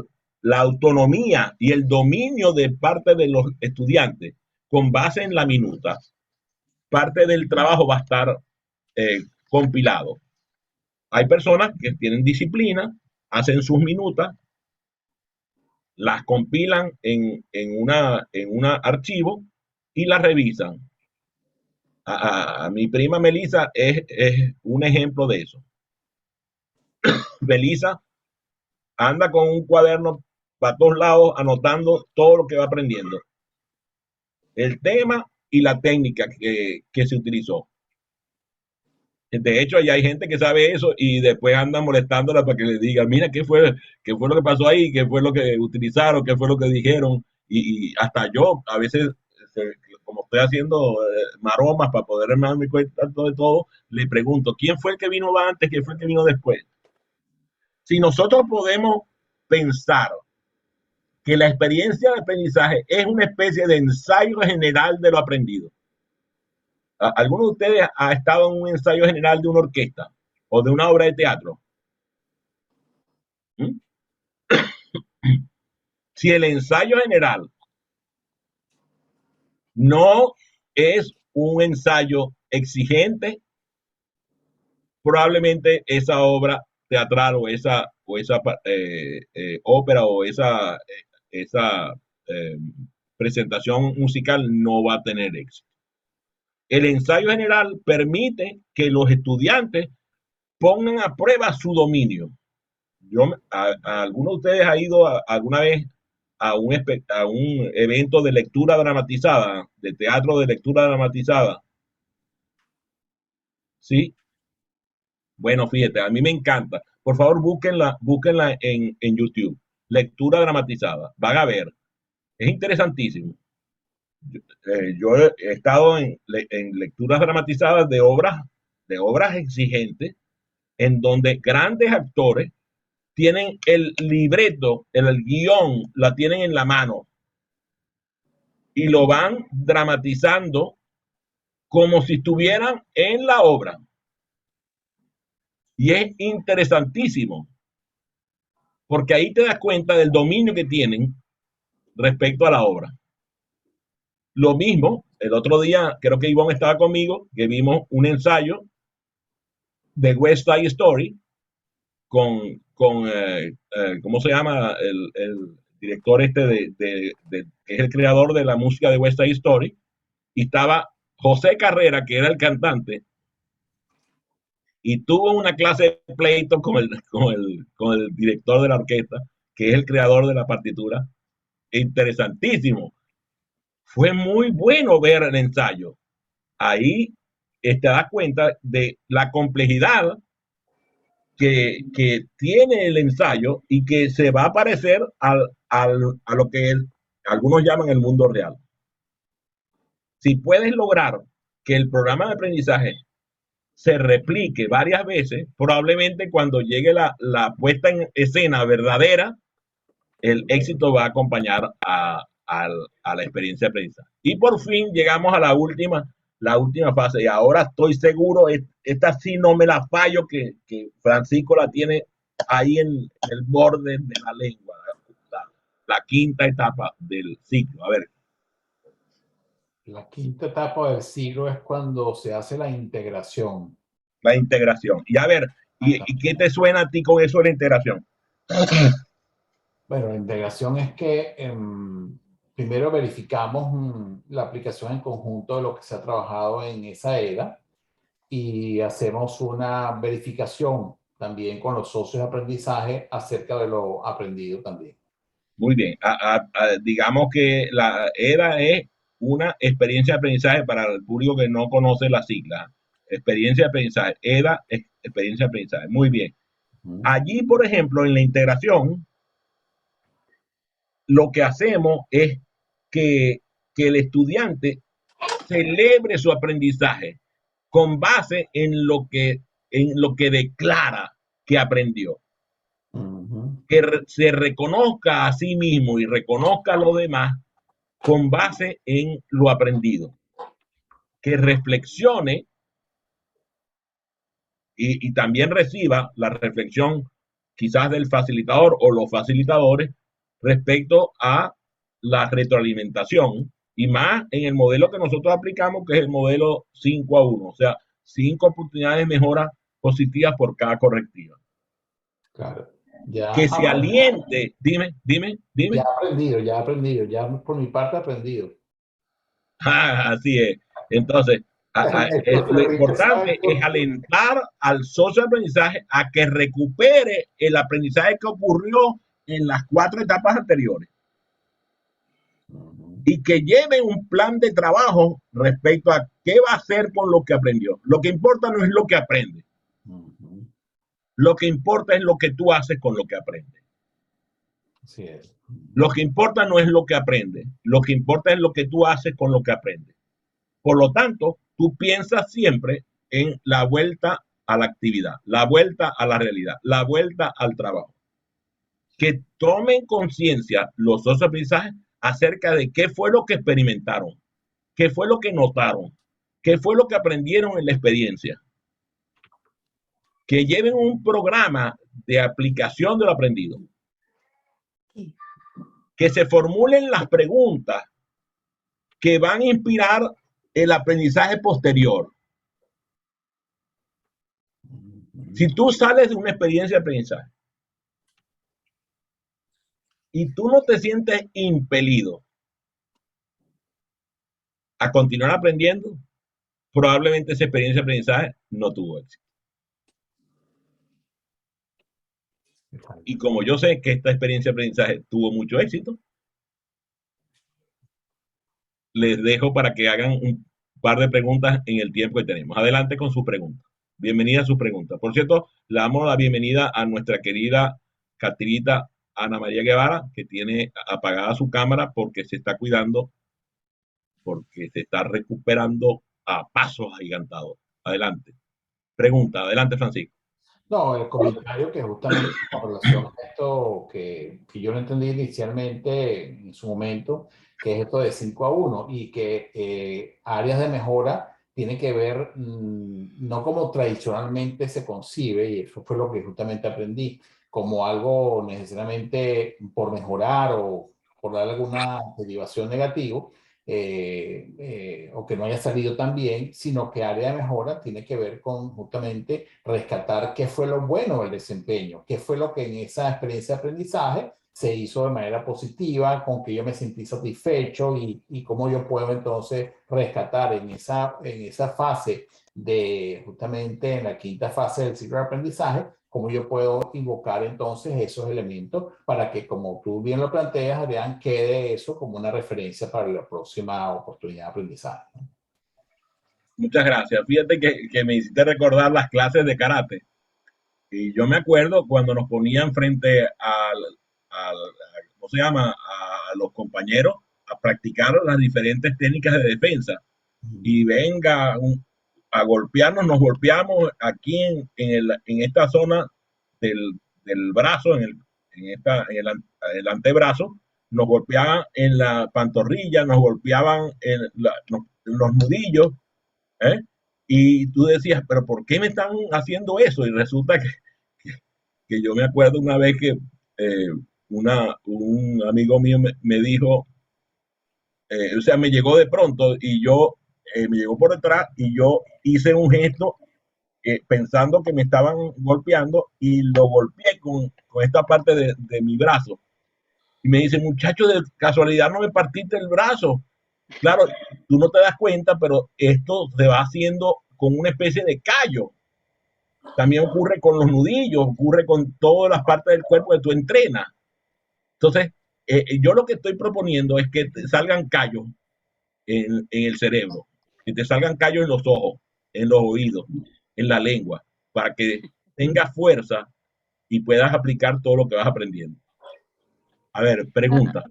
la autonomía y el dominio de parte de los estudiantes con base en la minuta, parte del trabajo va a estar compilado. Hay personas que tienen disciplina, hacen sus minutas, las compilan en un archivo y las revisan. A mi prima Melissa es un ejemplo de eso. Melissa anda con un cuaderno para todos lados anotando todo lo que va aprendiendo, el tema y la técnica que se utilizó. De hecho, ya hay gente que sabe eso y después anda molestándola para que le diga, mira, qué fue lo que pasó ahí, qué fue lo que utilizaron, qué fue lo que dijeron. Y hasta yo, a veces, como estoy haciendo maromas para poder darme cuenta de todo, le pregunto, ¿quién fue el que vino antes, quién fue el que vino después? Si nosotros podemos pensar que la experiencia de aprendizaje es una especie de ensayo general de lo aprendido. ¿Alguno de ustedes ha estado en un ensayo general de una orquesta o de una obra de teatro? ¿Mm? Si el ensayo general no es un ensayo exigente, probablemente esa obra teatral o esa ópera o esa presentación musical no va a tener éxito. El ensayo general permite que los estudiantes pongan a prueba su dominio. ¿Alguno de ustedes ha ido alguna vez a un evento de lectura dramatizada, de teatro de lectura dramatizada? ¿Sí? Bueno, fíjate, a mí me encanta. Por favor, búsquenla en YouTube. Lectura dramatizada. Van a ver. Es interesantísimo. Yo he estado en lecturas dramatizadas de obras exigentes, en donde grandes actores tienen el libreto, el guión, la tienen en la mano y lo van dramatizando como si estuvieran en la obra. Y es interesantísimo, porque ahí te das cuenta del dominio que tienen respecto a la obra. Lo mismo, el otro día, creo que Ivonne estaba conmigo, que vimos un ensayo de West Side Story con ¿cómo se llama? El director este que es el creador de la música de West Side Story, y estaba José Carrera, que era el cantante, y tuvo una clase de pleito con el director de la orquesta, que es el creador de la partitura. Interesantísimo. Fue muy bueno ver el ensayo. Ahí te das cuenta de la complejidad que tiene el ensayo y que se va a parecer a lo que algunos llaman el mundo real. Si puedes lograr que el programa de aprendizaje se replique varias veces, probablemente cuando llegue la puesta en escena verdadera, el éxito va a acompañar a la experiencia de aprendizaje. Y por fin llegamos a la última fase, y ahora estoy seguro, esta sí no me la fallo, que Francisco la tiene ahí en el borde de la lengua, la quinta etapa del ciclo. A ver. La quinta etapa del siglo es cuando se hace la integración. La integración. Y a ver, ¿y qué te suena a ti con eso de la integración? Bueno, la integración es que primero verificamos la aplicación en conjunto de lo que se ha trabajado en esa era y hacemos una verificación también con los socios de aprendizaje acerca de lo aprendido también. Muy bien. Digamos que la EDA es una experiencia de aprendizaje para el público que no conoce la sigla. Experiencia de aprendizaje. EDA es experiencia de aprendizaje. Muy bien. Allí, por ejemplo, en la integración, lo que hacemos es que el estudiante celebre su aprendizaje con base en lo que declara que aprendió. Que se reconozca a sí mismo y reconozca a los demás con base en lo aprendido. Que reflexione y también reciba la reflexión quizás del facilitador o los facilitadores respecto a la retroalimentación, y más en el modelo que nosotros aplicamos, que es el modelo 5-1, o sea, 5 oportunidades de mejora positivas por cada correctiva. Claro. Ya Que se aliente, dime. Ya he aprendido, ya por mi parte he aprendido. Así es. Entonces, lo importante es alentar al socio de aprendizaje a que recupere el aprendizaje que ocurrió en las 4 etapas anteriores y que lleve un plan de trabajo respecto a qué va a hacer con lo que aprendió. Lo que importa no es lo que aprende. Lo que importa es lo que tú haces con lo que aprendes. Así es. Lo que importa no es lo que aprende, lo que importa es lo que tú haces con lo que aprendes. Por lo tanto, tú piensas siempre en la vuelta a la actividad, la vuelta a la realidad, la vuelta al trabajo. Que tomen conciencia los socios de aprendizaje acerca de qué fue lo que experimentaron, qué fue lo que notaron, qué fue lo que aprendieron en la experiencia. Que lleven un programa de aplicación de lo aprendido. Que se formulen las preguntas que van a inspirar el aprendizaje posterior. Si tú sales de una experiencia de aprendizaje y tú no te sientes impelido a continuar aprendiendo, probablemente esa experiencia de aprendizaje no tuvo éxito. Y como yo sé que esta experiencia de aprendizaje tuvo mucho éxito, les dejo para que hagan un par de preguntas en el tiempo que tenemos. Adelante con sus preguntas. Bienvenida a sus preguntas. Por cierto, le damos la bienvenida a nuestra querida Catirita Ana María Guevara, que tiene apagada su cámara porque se está cuidando, porque se está recuperando a pasos agigantados. Adelante. Pregunta, adelante, Francisco. No, el comentario que justamente con relación a esto que yo no entendí inicialmente en su momento, que es esto de 5-1 y que áreas de mejora tiene que ver no como tradicionalmente se concibe, y eso fue lo que justamente aprendí, como algo necesariamente por mejorar o por dar alguna derivación negativo, o que no haya salido tan bien, sino que área de mejora tiene que ver con justamente rescatar qué fue lo bueno del desempeño, qué fue lo que en esa experiencia de aprendizaje se hizo de manera positiva, con que yo me sentí satisfecho y cómo yo puedo entonces rescatar en esa fase de justamente en la quinta fase del ciclo de aprendizaje, cómo yo puedo invocar entonces esos elementos para que, como tú bien lo planteas, Adrián, quede eso como una referencia para la próxima oportunidad de aprendizaje. Muchas gracias. Fíjate que me hiciste recordar las clases de karate. Y yo me acuerdo cuando nos ponían frente ¿cómo se llama? A los compañeros a practicar las diferentes técnicas de defensa. Y venga a golpearnos, nos golpeamos aquí en esta zona del brazo, en el antebrazo, nos golpeaban en la pantorrilla, nos golpeaban en los nudillos, ¿eh? Y tú decías, pero ¿por qué me están haciendo eso? Y resulta que yo me acuerdo una vez que un amigo mío me dijo, o sea, me llegó de pronto y me llegó por detrás y yo hice un gesto pensando que me estaban golpeando y lo golpeé con esta parte de mi brazo. Y me dice, muchacho, de casualidad no me partiste el brazo. Claro, tú no te das cuenta, pero esto se va haciendo con una especie de callo. También ocurre con los nudillos, ocurre con todas las partes del cuerpo que tú entrenas. Entonces, yo lo que estoy proponiendo es que te salgan callos en el cerebro, que te salgan callos en los ojos, en los oídos, en la lengua, para que tengas fuerza y puedas aplicar todo lo que vas aprendiendo. A ver, pregunta.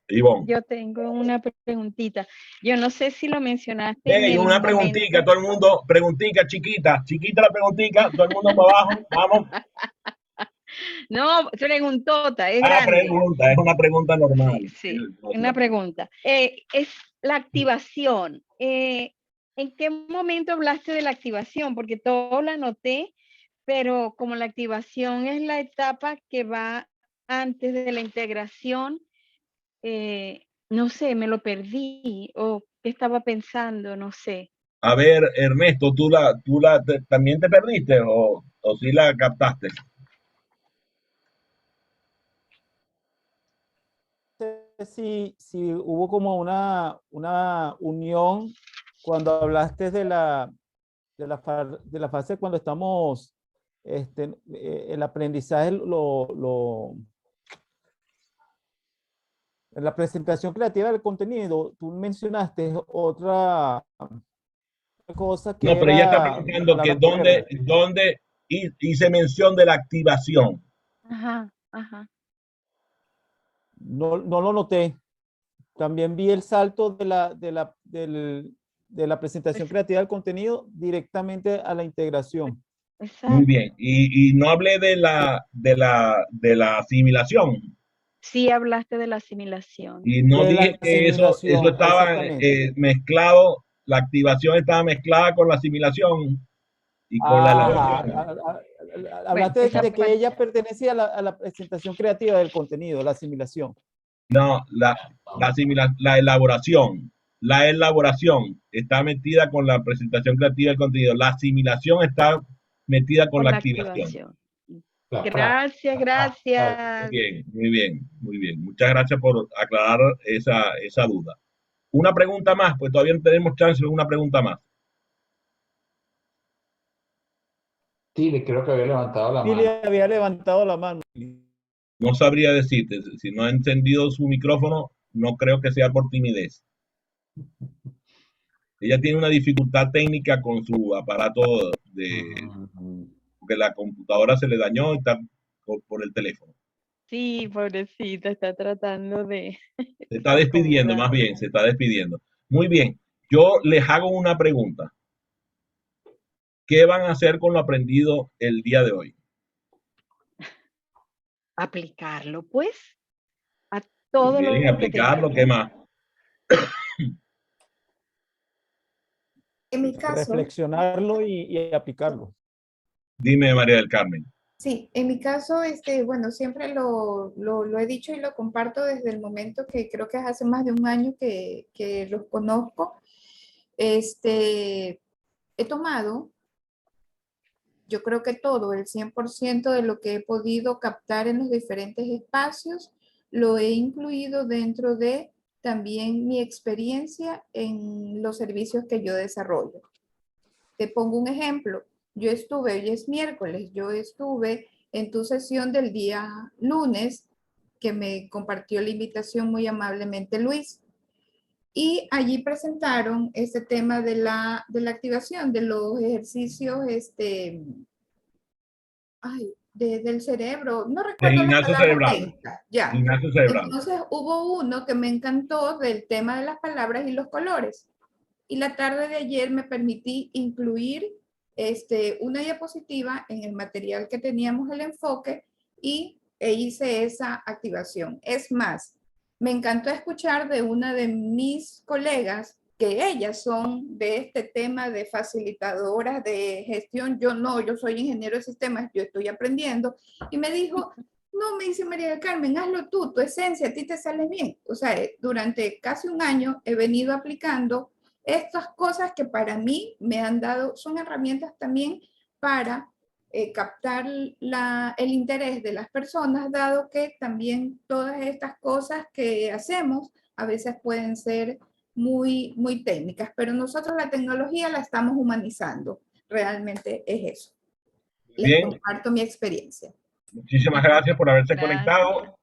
Ivonne. Yo tengo una preguntita. Yo no sé si lo mencionaste en Hey, el una preguntita, todo el mundo, preguntita, chiquita la preguntita, todo el mundo para abajo, vamos. No, preguntota, es grande. Es una pregunta normal. Sí, sí, una pregunta. Es la activación. ¿En qué momento hablaste de la activación? Porque todo lo anoté, pero como la activación es la etapa que va antes de la integración, no sé, me lo perdí o qué estaba pensando, no sé. A ver, Ernesto, ¿también te perdiste o sí la captaste? Si hubo como una unión cuando hablaste de la fase cuando estamos, el aprendizaje, en la presentación creativa del contenido, tú mencionaste otra cosa que No, pero ella está era preguntando para que la cuerda. dónde hice mención de la activación. Ajá, ajá. No lo noté. También vi el salto de la presentación creativa del contenido directamente a la integración. Muy Exacto. bien. Y no hablé de la asimilación. Sí hablaste de la asimilación. Y no De la dije que eso asimilación, estaba exactamente. mezclado, la activación estaba mezclada con la asimilación y con la Ajá. elaboración. Bueno, Hablaste esa de que parte. ella pertenecía a la presentación creativa del contenido, la asimilación. No, la elaboración. La elaboración está metida con la presentación creativa del contenido. La asimilación está metida con Con la la activación. activación. La Gracias, Muy gracias. bien, muy bien, muy bien. Muchas gracias por aclarar esa duda. Una pregunta más, pues todavía tenemos chance de una pregunta más. Sí, creo que había levantado la Billy mano. había levantado la mano. No sabría decirte, si no ha encendido su micrófono, no creo que sea por timidez. Ella tiene una dificultad técnica con su aparato porque la computadora se le dañó y está por el teléfono. Sí, pobrecita, está tratando de Se está despidiendo, acomodar. más bien, se está despidiendo. Muy bien, yo les hago una pregunta. ¿Qué van a hacer con lo aprendido el día de hoy? Aplicarlo, pues, a Muy todo bien, lo que aplicarlo, ¿qué tengamos. más? En mi caso, reflexionarlo y aplicarlo. Dime, María del Carmen. sí, en mi caso, bueno, siempre lo he dicho y lo comparto desde el momento que creo que es hace más de un año que los conozco. He tomado, yo creo que todo, el 100% de lo que he podido captar en los diferentes espacios, lo he incluido dentro de también mi experiencia en los servicios que yo desarrollo. Te pongo un ejemplo. Hoy es miércoles, yo estuve en tu sesión del día lunes, que me compartió la invitación muy amablemente Luis. Y allí presentaron este tema de la activación de los ejercicios del cerebro. No De recuerdo las gimnasio palabras cerebral. técnicas. Ya. Gimnasio cerebral. Entonces hubo uno que me encantó del tema de las palabras y los colores. Y la tarde de ayer me permití incluir una diapositiva en el material que teníamos el enfoque e hice esa activación. Es más, me encantó escuchar de una de mis colegas que ellas son de este tema de facilitadoras de gestión. Yo no, yo soy ingeniero de sistemas, yo estoy aprendiendo. Y me dijo, no, me dice María del Carmen, hazlo tú, tu esencia, a ti te sale bien. O sea, durante casi un año he venido aplicando estas cosas que para mí me han dado, son herramientas también para captar el interés de las personas, dado que también todas estas cosas que hacemos a veces pueden ser muy, muy técnicas, pero nosotros la tecnología la estamos humanizando. Realmente es eso. Les Bien, comparto mi experiencia. muchísimas gracias por haberse Gracias. conectado.